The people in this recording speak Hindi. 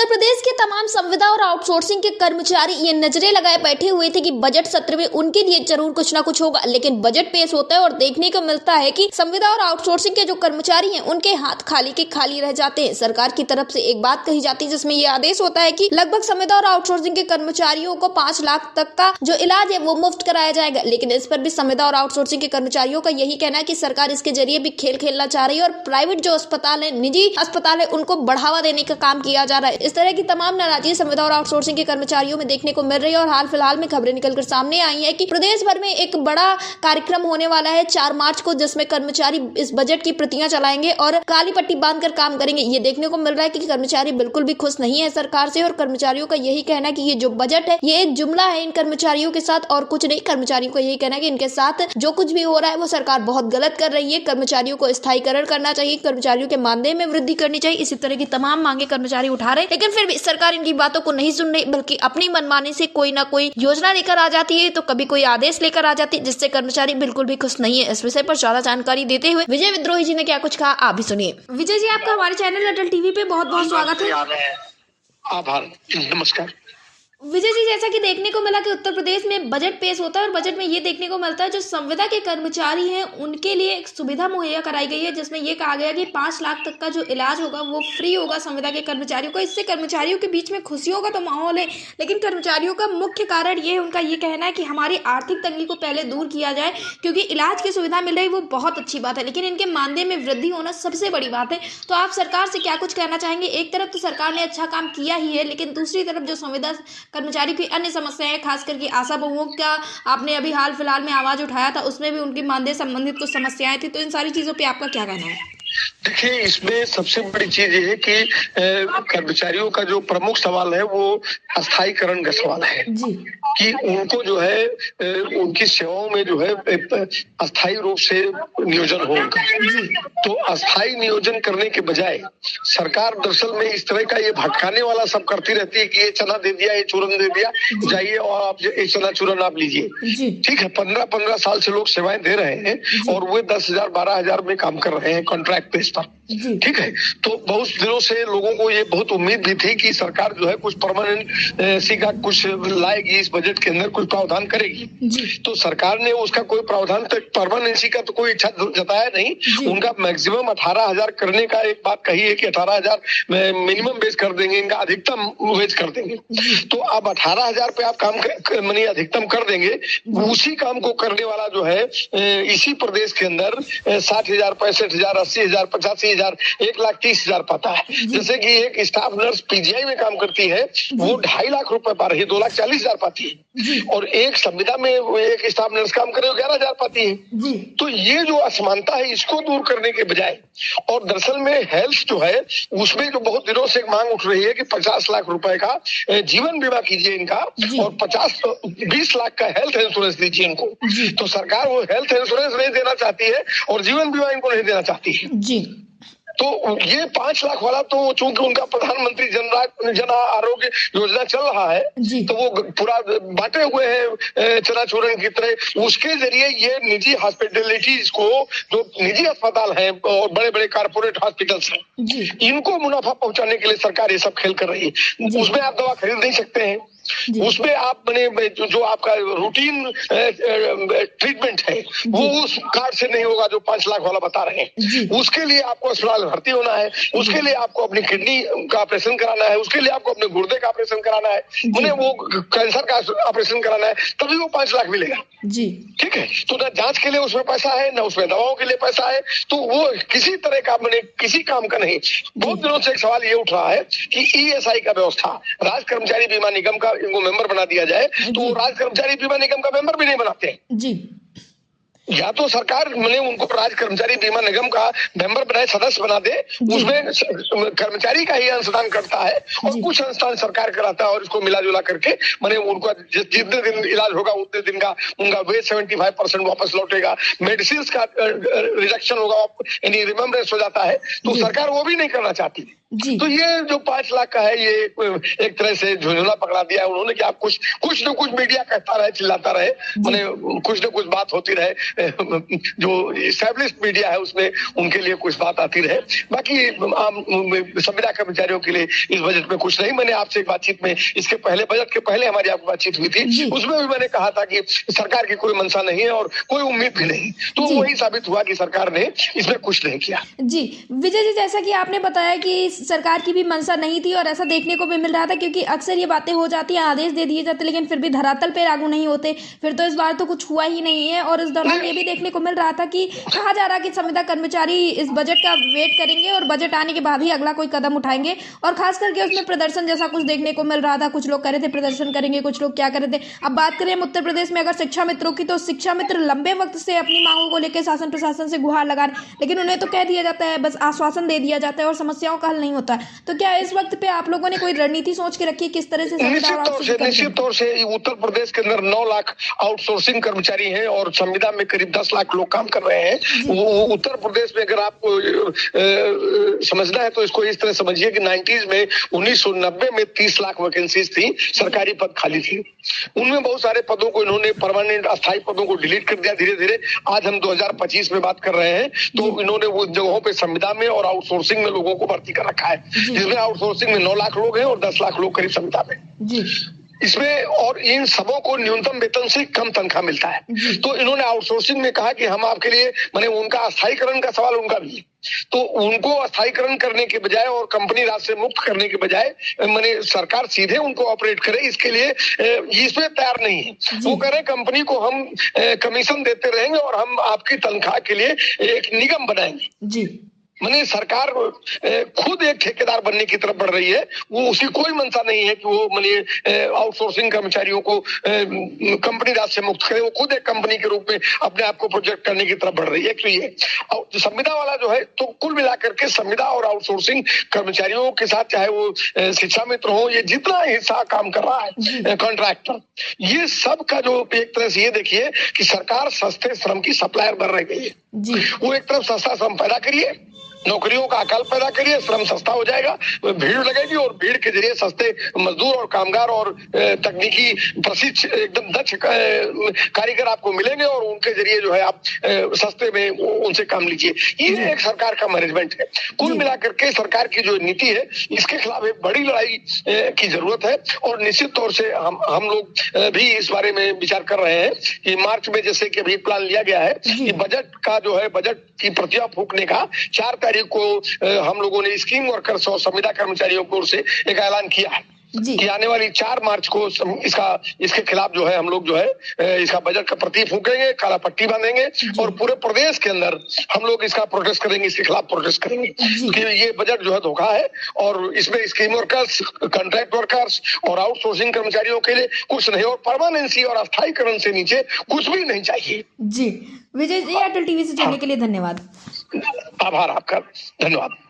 उत्तर प्रदेश के तमाम संविदा और आउटसोर्सिंग के कर्मचारी ये नजरें लगाए बैठे हुए थे कि बजट सत्र में उनके लिए जरूर कुछ ना कुछ होगा, लेकिन बजट पेश होता है और देखने को मिलता है कि संविदा और आउटसोर्सिंग के जो कर्मचारी हैं उनके हाथ खाली के खाली रह जाते हैं। सरकार की तरफ से एक बात कही जाती है जिसमें ये आदेश होता है कि लगभग संविदा और आउटसोर्सिंग के कर्मचारियों को 5 लाख तक का जो इलाज है वो मुफ्त कराया जाएगा, लेकिन इस पर भी संविदा और आउटसोर्सिंग के कर्मचारियों का यही कहना है कि सरकार इसके जरिए भी खेल खेलना चाह रही है और प्राइवेट जो अस्पताल है, निजी अस्पताल है, उनको बढ़ावा देने का काम किया जा रहा है। इस तरह की तमाम नाराजगी संविदा और आउटसोर्सिंग के कर्मचारियों में देखने को मिल रही है और हाल फिलहाल में खबरें निकलकर सामने आई है कि प्रदेश भर में एक बड़ा कार्यक्रम होने वाला है 4 मार्च को, जिसमें कर्मचारी इस बजट की प्रतियां चलाएंगे और काली पट्टी बांधकर काम करेंगे। ये देखने को मिल रहा है कि कर्मचारी बिल्कुल भी खुश नहीं है सरकार से और कर्मचारियों का यही कहना है कि ये जो बजट है ये एक जुमला है इन कर्मचारियों के साथ और कुछ नहीं। कर्मचारियों का यही कहना है कि इनके साथ जो कुछ भी हो रहा है वो सरकार बहुत गलत कर रही है। कर्मचारियों को स्थायीकरण करना चाहिए, कर्मचारियों के मानदेय में वृद्धि करनी चाहिए, इसी तरह की तमाम मांगे कर्मचारी उठा रहे हैं, लेकिन फिर भी सरकार इनकी बातों को नहीं सुन रही, बल्कि अपनी मनमानी से कोई ना कोई योजना लेकर आ जाती है, तो कभी कोई आदेश लेकर आ जाती है, जिससे कर्मचारी बिल्कुल भी खुश नहीं है। इस विषय पर ज्यादा जानकारी देते हुए विजय विद्रोही जी ने क्या कुछ कहा, आप भी सुनिए। विजय जी, आपका हमारे चैनल अटल टीवी पे बहुत बहुत स्वागत है। आभार, नमस्कार। विजय जी, जैसा कि देखने को मिला कि उत्तर प्रदेश में बजट पेश होता है और बजट में ये देखने को मिलता है जो संविदा के कर्मचारी हैं उनके लिए एक सुविधा मुहैया कराई गई है, जिसमें ये कहा गया कि 5 लाख तक का जो इलाज होगा वो फ्री होगा संविदा के कर्मचारियों को। इससे कर्मचारियों के बीच में खुशियों का तो माहौल है, लेकिन कर्मचारियों का मुख्य कारण ये उनका ये कहना है कि हमारी आर्थिक तंगी को पहले दूर किया जाए, क्योंकि इलाज की सुविधा मिल रही वो बहुत अच्छी बात है, लेकिन इनके मानदेय में वृद्धि होना सबसे बड़ी बात है। तो आप सरकार से क्या कुछ कहना चाहेंगे? एक तरफ तो सरकार ने अच्छा काम किया ही है, लेकिन दूसरी तरफ जो संविदा कर्मचारी की अन्य समस्याएं, खास करके आशा बहुओं का आपने अभी हाल फिलहाल में आवाज उठाया था, उसमें भी उनकी मानदेय संबंधित कुछ समस्याएं थी, तो इन सारी चीजों पे आपका क्या कहना है? देखिए, इसमें सबसे बड़ी चीज ये है कि कर्मचारियों का जो प्रमुख सवाल है वो स्थायीकरण का सवाल है जी। कि उनको जो है उनकी सेवाओं में जो है अस्थायी रूप से नियोजन हो उनका। तो अस्थायी नियोजन करने के बजाय सरकार दरअसल में इस तरह का ये भटकाने वाला सब करती रहती है कि ये चना दे दिया, ये चूरन दे दिया, जाइए और आप ये चना चूरन आप लीजिए। ठीक है, 15-15 साल से लोग सेवाएं दे रहे हैं और वे 10,000 12,000 में काम कर रहे हैं कॉन्ट्रैक्ट बेस पर। ठीक है, तो बहुत दिनों से लोगों को ये बहुत उम्मीद भी थी कि सरकार जो है कुछ परमानेंट सी का कुछ लाएगी, इस बजट के अंदर कुछ प्रावधान करेगी। तो सरकार ने उसका कोई प्रावधान तक परमानेंसी का तो कोई इच्छा जताया नहीं। उनका मैक्सिमम 18,000 करने का एक बात कही है कि 18,000 मिनिमम वेज कर देंगे, इनका अधिकतम वेज कर देंगे। तो अब 18,000 पे आप काम मानी अधिकतम कर देंगे, उसी काम को करने वाला जो है इसी प्रदेश के अंदर 60,000 65,000 80,000 85,000 1,30,000 पाता है। जैसे कि एक स्टाफ नर्स पीजीआई में काम करती है वो 2.5 लाख रुपए पा रही है, 2,40,000 पाती है, और एक संविदा में एक स्टाफ नर्स काम करे 11,000 पाती है। तो ये जो असमानता है इसको दूर करने के बजाय, और दरअसल में हेल्थ जो है उसमें जो बहुत दिनों से मांग उठ रही है कि 50 लाख रुपए का जीवन बीमा कीजिए इनका और 20 लाख का हेल्थ इंश्योरेंस दीजिए इनको। तो सरकार वो हेल्थ इंश्योरेंस नहीं देना चाहती है और जीवन बीमा इनको नहीं देना चाहती है जी। तो ये 5 लाख वाला तो चूंकि उनका प्रधानमंत्री जन आरोग्य योजना चल रहा है तो वो पूरा बांटे हुए हैं चना चूरन की तरह। उसके जरिए ये निजी हॉस्पिटलिटीज को, जो निजी अस्पताल हैं और बड़े बड़े कारपोरेट हॉस्पिटल्स हैं, इनको मुनाफा पहुंचाने के लिए सरकार ये सब खेल कर रही है। उसमें आप दवा खरीद नहीं सकते हैं, उसमें आप जो आपका रूटीन ट्रीटमेंट है वो उस कार्ड से नहीं होगा जो 5 लाख वाला बता रहे हैं। उसके लिए आपको अस्पताल भर्ती होना है, उसके लिए आपको अपनी किडनी का ऑपरेशन कराना है, उसके लिए आपको अपने गुर्दे का ऑपरेशन कराना है, उन्हें वो कैंसर का ऑपरेशन कराना है, तभी वो 5 लाख मिलेगा जी। ठीक है, तो ना जांच के लिए उसमें पैसा है, ना उसमें दवाओं के लिए पैसा है, तो वो किसी तरह का किसी काम का नहीं। बहुत दिनों से एक सवाल ये उठ रहा है कि ईएसआई का व्यवस्था, राज्य कर्मचारी बीमा निगम का इनको मेंबर बना दिया जाए, तो राज्य कर्मचारी बीमा निगम का मेंबर भी नहीं बनाते जी। या तो सरकार ने उनको राज्य कर्मचारी बीमा निगम का मेंबर बनाए, सदस्य बना दे, उसमें कर्मचारी का ही अंशदान करता है और कुछ अंशदान सरकार कराता है, और इसको मिला जुला करके मैंने उनको जितने दिन इलाज होगा उतने दिन का उनका वेज 75% वापस लौटेगा, मेडिसिन का रिडक्शन होगा, यानी रिमेम्बरेंस हो जाता है। तो सरकार वो भी नहीं करना चाहती। तो ये जो 5 लाख का है ये एक तरह से झुंझुला पकड़ा दिया है उन्होंने कि आप कुछ न कुछ मीडिया कहता रहे, चिल्लाता रहे, मैंने कुछ न कुछ बात होती रहे, जो एस्टैब्लिश्ड मीडिया है उसमें उनके लिए कुछ बात आती रहे। बाकी आम संविदा कर्मचारियों के लिए इस बजट में कुछ नहीं। मैंने आपसे एक बातचीत में इसके पहले बजट के पहले हमारी आपकी बातचीत हुई थी, उसमें भी मैंने कहा था कि सरकार की कोई मंशा नहीं है और कोई उम्मीद भी नहीं, तो वही साबित हुआ कि सरकार ने इसमें कुछ नहीं किया। जी विजय जी, जैसा कि आपने बताया कि सरकार की भी मंशा नहीं थी और ऐसा देखने को भी मिल रहा था, क्योंकि अक्सर ये बातें हो जाती हैं, आदेश दे दिए जाते लेकिन फिर भी धरातल पे लागू नहीं होते। फिर तो इस बार तो कुछ हुआ ही नहीं है। और इस दौरान ये भी देखने को मिल रहा था कि कहा जा रहा कि संविदा कर्मचारी इस बजट का वेट करेंगे और बजट आने के बाद ही अगला कोई कदम उठाएंगे। और खास करके उसमें प्रदर्शन जैसा कुछ देखने को मिल रहा था, कुछ लोग कह रहे थे प्रदर्शन करेंगे, कुछ लोग क्या कर रहे थे। अब बात करें उत्तर प्रदेश में अगर शिक्षा मित्रों की, तो शिक्षा मित्र लंबे वक्त से अपनी मांगों को लेकर शासन प्रशासन से गुहार लगा रहे, लेकिन उन्हें तो कह दिया जाता है, बस आश्वासन दे दिया जाता है और समस्याओं का हल नहीं होता। तो क्या इस वक्त पे आप लोगों ने कोई रणनीति सोच के रखी है किस तरह से? निश्चित तौर से उत्तर प्रदेश के अंदर 9 लाख आउटसोर्सिंग कर्मचारी हैं और संविदा में करीब 10 लाख लोग काम कर रहे हैं। वो उत्तर प्रदेश में अगर आपको समझना है तो इसको इस तरह समझिए कि 90s में 1990 में 30 लाख वैकेंसीज थी, सरकारी पद खाली थी। उनमें बहुत सारे पदों को इन्होंने परमानेंट अस्थायी पदों को डिलीट कर दिया धीरे धीरे। आज हम 2025 में बात कर रहे हैं, तो इन्होंने वो जगहों पे संविदा में और आउटसोर्सिंग में लोगों को भर्ती कर रखा है, जिसमें आउटसोर्सिंग में 9 लाख लोग हैं और 10 लाख लोग करीब संविदा में। इसमें और इन सबों को न्यूनतम वेतन से कम तनख्वाह मिलता है। तो इन्होंने आउटसोर्सिंग में कहा कि हम आपके लिए, माने उनका अस्थायीकरण का सवाल उनका भी है, तो उनको अस्थायीकरण करने के बजाय और कंपनी राज से मुक्त करने के बजाय माने सरकार सीधे उनको ऑपरेट करे, इसके लिए इसमें तैयार नहीं है। वो कह रहे कंपनी को हम कमीशन देते रहेंगे और हम आपकी तनख्वाह के लिए एक निगम बनाएंगे। जी माने सरकार खुद एक ठेकेदार बनने की तरफ बढ़ रही है। वो उसी कोई मंशा नहीं है कि वो माने आउटसोर्सिंग कर्मचारियों को कंपनी राज से मुक्त करे, वो खुद एक कंपनी के रूप में अपने आप को प्रोजेक्ट करने की तरफ बढ़ रही है। तो ये संविदा वाला जो है, तो कुल मिलाकर के संविदा और आउटसोर्सिंग कर्मचारियों के साथ, चाहे वो शिक्षा मित्र हो, ये जितना हिस्सा काम कर रहा है कॉन्ट्रैक्टर, ये सब का जो एक तरह से ये देखिए कि सरकार सस्ते श्रम की सप्लायर बन रही है। वो एक तरफ सस्ता श्रम पैदा करिए, नौकरियों का अकाल पैदा करिए, श्रम सस्ता हो जाएगा, भीड़ लगेगी और भीड़ के जरिए सस्ते मजदूर और कामगार और तकनीकी प्रशिक्षित एकदम दक्ष कारीगर आपको मिलेंगे और उनके जरिए जो है आप सस्ते में उनसे काम लीजिए। ये एक सरकार का मैनेजमेंट है। कुल मिलाकर के सरकार की जो नीति है, इसके खिलाफ एक बड़ी लड़ाई की जरूरत है। और निश्चित तौर से हम लोग भी इस बारे में विचार कर रहे हैं कि मार्च में जैसे कि अभी प्लान लिया गया है कि बजट का जो है, बजट की प्रतियां फूंकने का 4 तारीख को हम लोगों ने स्कीम वर्कर्स और संविदा कर्मचारियों की ओर से एक ऐलान किया है कि आने वाली 4 मार्च को इसके खिलाफ जो है हम लोग जो है इसका बजट का प्रति फूंकेंगे, काला पट्टी बांधेंगे और पूरे प्रदेश के अंदर हम लोग इसका प्रोटेस्ट करेंगे, इसके खिलाफ प्रोटेस्ट करेंगे कि ये बजट जो है धोखा है और इसमें स्कीम वर्कर्स, कॉन्ट्रैक्ट वर्कर्स और आउटसोर्सिंग कर्मचारियों के लिए कुछ नहीं और परमानेंसी और अस्थायीकरण से नीचे कुछ भी नहीं चाहिए। जी विजय जी, एयरटेल टीवी से जुड़ने के लिए धन्यवाद। आभार आपका, धन्यवाद।